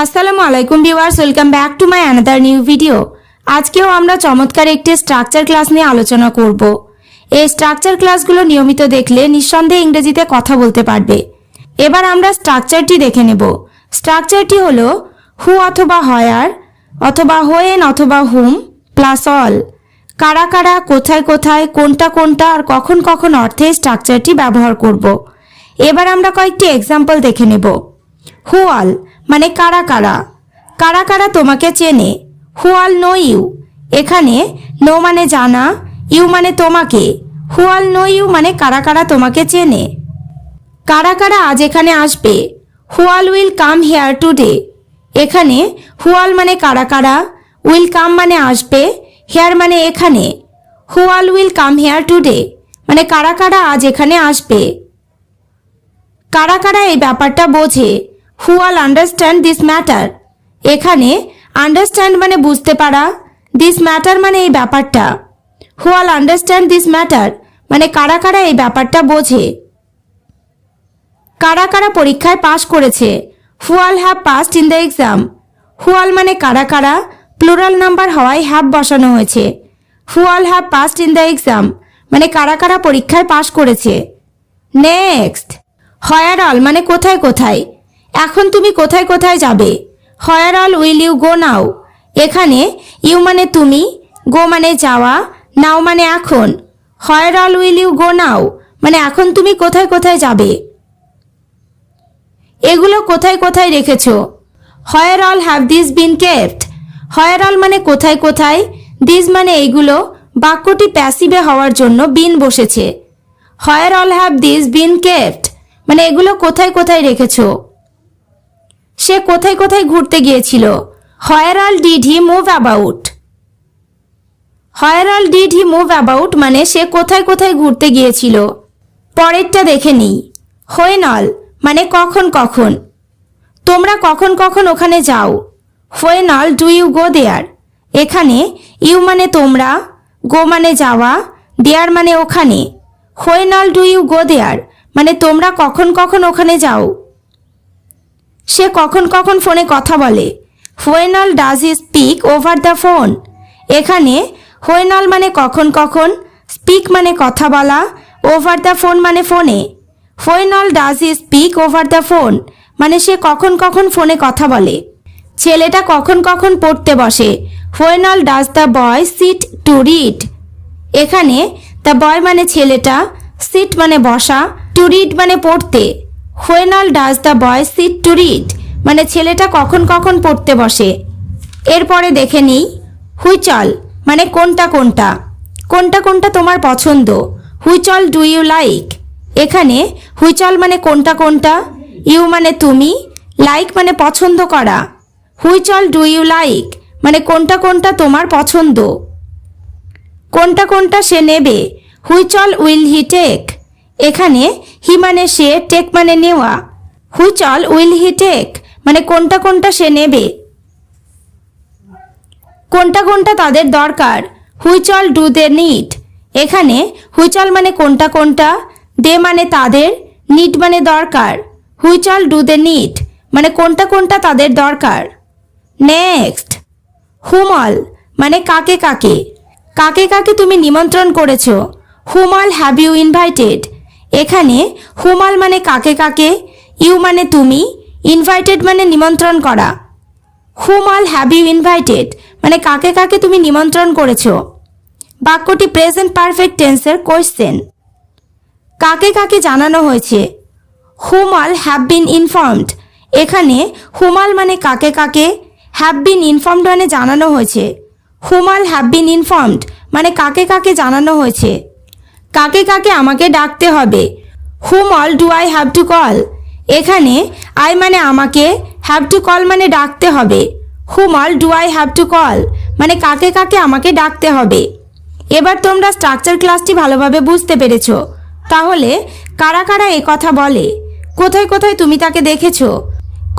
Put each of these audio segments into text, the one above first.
আসসালামু আলাইকুম viewers, welcome back to my another new video. আজকেও আমরা চমৎকার একটি স্ট্রাকচার ক্লাস নিয়ে আলোচনা করব। এই স্ট্রাকচার ক্লাসগুলো নিয়মিত দেখলে নিঃসন্দেহে ইংরেজিতে কথা বলতে পারবে। এবার আমরা স্ট্রাকচারটি দেখে নেব। স্ট্রাকচারটি হলো হু অথবা হয়ার অথবা হোয়েন অথবা হুম প্লাস অল। কারা কারা, কোথায় কোথায়, কোনটা কোনটা আর কখন কখন অর্থে স্ট্রাকচারটি ব্যবহার করব। এবার আমরা কয়েকটি এক্সাম্পল দেখে নেব। হু অল মানে কারা কারা, কারা কারা তোমাকে চেনে। হু অল নো ইউ, এখানে নো মানে জানা, ইউ মানে তোমাকে। হু অল নো ইউ মানে কারা কারা তোমাকে চেনে। কারা কারা আজ এখানে আসবে। Who all will come here today, এখানে হু অল মানে কারা কারা, উইল কাম মানে আসবে, হেয়ার মানে এখানে। Who all will come here today মানে কারা কারা আজ এখানে আসবে। কারা কারা এই ব্যাপারটা বোঝে। Who all understand this matter, এখানে আন্ডারস্ট্যান্ড মানে বুঝতে পারা, দিস ম্যাটার মানে এই ব্যাপারটা। Who all understand this matter মানে কারা কারা এই ব্যাপারটা বোঝে। কারা কারা পরীক্ষায় পাশ করেছে। Who all have passed in the exam, who all মানে কারা কারা, প্লুরাল নাম্বার হওয়ায় হ্যাভ বসানো হয়েছে। Who all have passed in the exam মানে কারা কারা পরীক্ষায় পাশ করেছে। নেক্সট, হয়ার অল মানে কোথায় কোথায়, এখন তুমি কোথায় কোথায় যাবে। হয়ার অল উইল ইউ গো নাও, এখানে ইউ মানে তুমি, গো মানে যাওয়া, নাও মানে এখন। হয়ার অল উইল ইউ গো নাও মানে এখন তুমি কোথায় কোথায় যাবে। এগুলো কোথায় কোথায় রেখেছ। হয়ার all have this been kept, হয়ার অল মানে কোথায় কোথায়, দিস মানে এইগুলো, বাক্যটি প্যাসিভে হওয়ার জন্য বিন বসেছে। হয়ার all have this been kept মানে এগুলো কোথায় কোথায় রেখেছ। সে কোথায় কোথায় ঘুরতে গিয়েছিল। Where all did he move about, where all did he move about মানে সে কোথায় কোথায় ঘুরতে গিয়েছিল। পরেরটা দেখে নিই। হোয়েন অল মানে কখন কখন, তোমরা কখন কখন ওখানে যাও। When all do you go there, এখানে ইউ মানে তোমরা, গো মানে যাওয়া, দেয়ার মানে ওখানে। When all do you go there মানে তোমরা কখন কখন ওখানে যাও। সে কখন কখন ফোনে কথা বলে। When all does he speak over the phone, এখানে হোয়েন অল মানে কখন কখন, স্পিক মানে কথা বলা, ওভার দ্য ফোন মানে ফোনে। When all does he speak over the phone মানে সে কখন কখন ফোনে কথা বলে। ছেলেটা কখন কখন পড়তে বসে। When all does the boy sit to read, এখানে দ্য বয় মানে ছেলেটা, সিট মানে বসা, টু রিড মানে পড়তে। When all does the boy sit to read মানে ছেলেটা কখন কখন পড়তে বসে। এরপরে দেখে নিই। হুইচ অল মানে কোনটা কোনটা, কোনটা কোনটা তোমার পছন্দ। Which all do you like, এখানে হুইচ অল মানে কোনটা কোনটা, ইউ মানে তুমি, লাইক মানে পছন্দ করা। Which all do you like মানে কোনটা কোনটা তোমার পছন্দ। কোনটা কোনটা সে নেবে। Which all will he take, এখানে হি মানে সে, টেক মানে নেওয়া। Which all will he take মানে কোনটা কোনটা সে নেবে। কোনটা কোনটা তাদের দরকার। Which all do they need, এখানে হুইচ অল মানে কোনটা কোনটা, দে মানে তাদের, নিড মানে দরকার। Which all do they need মানে কোনটা কোনটা তাদের দরকার। নেক্সট, হুম অল মানে কাকে কাকে, কাকে কাকে তুমি নিমন্ত্রণ করেছ। হুম অল হ্যাভ ইউ ইনভাইটেড, এখানে হুম অল মানে কাকে কাকে, ইউ মানে তুমি, ইনভাইটেড মানে নিমন্ত্রণ করা। হুম অল হ্যাভ ইউ ইনভাইটেড মানে কাকে কাকে তুমি নিমন্ত্রণ করেছ। বাক্যটি প্রেজেন্ট পারফেক্ট টেন্সের কোয়েশ্চেন। কাকে কাকে জানানো হয়েছে। হুম অল হ্যাভ বিন ইনফর্মড, এখানে হুম অল মানে কাকে কাকে, হ্যাভ বিন ইনফর্মড মানে জানানো হয়েছে। হুম অল হ্যাভ বিন ইনফর্মড মানে কাকে কাকে জানানো হয়েছে। কাকে কাকে আমাকে ডাকতে হবে। Whom all do I have to call, এখানে আই মানে আমাকে, হ্যাভ টু কল মানে ডাকতে হবে। Whom all do I have to call মানে কাকে কাকে আমাকে ডাকতে হবে। এবার তোমরা স্ট্রাকচার ক্লাসটি ভালোভাবে বুঝতে পেরেছ। তাহলে কারা কারা এ কথা বলে, কোথায় কোথায় তুমি তাকে দেখেছ,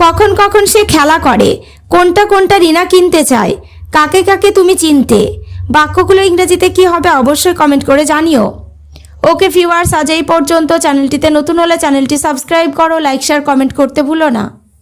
কখন কখন সে খেলা করে, কোনটা কোনটা রিনা কিনতে চায়, কাকে কাকে তুমি চিনতে। বাক্যগুলো ইংরেজিতে কি হবে অবশ্যই কমেন্ট করে জানিও। ওকে ভিউয়ার্স, আজ এই পর্যন্ত। চ্যানেলটিতে নতুন হলে চ্যানেলটি সাবস্ক্রাইব করো, লাইক শেয়ার কমেন্ট করতে ভুলো না।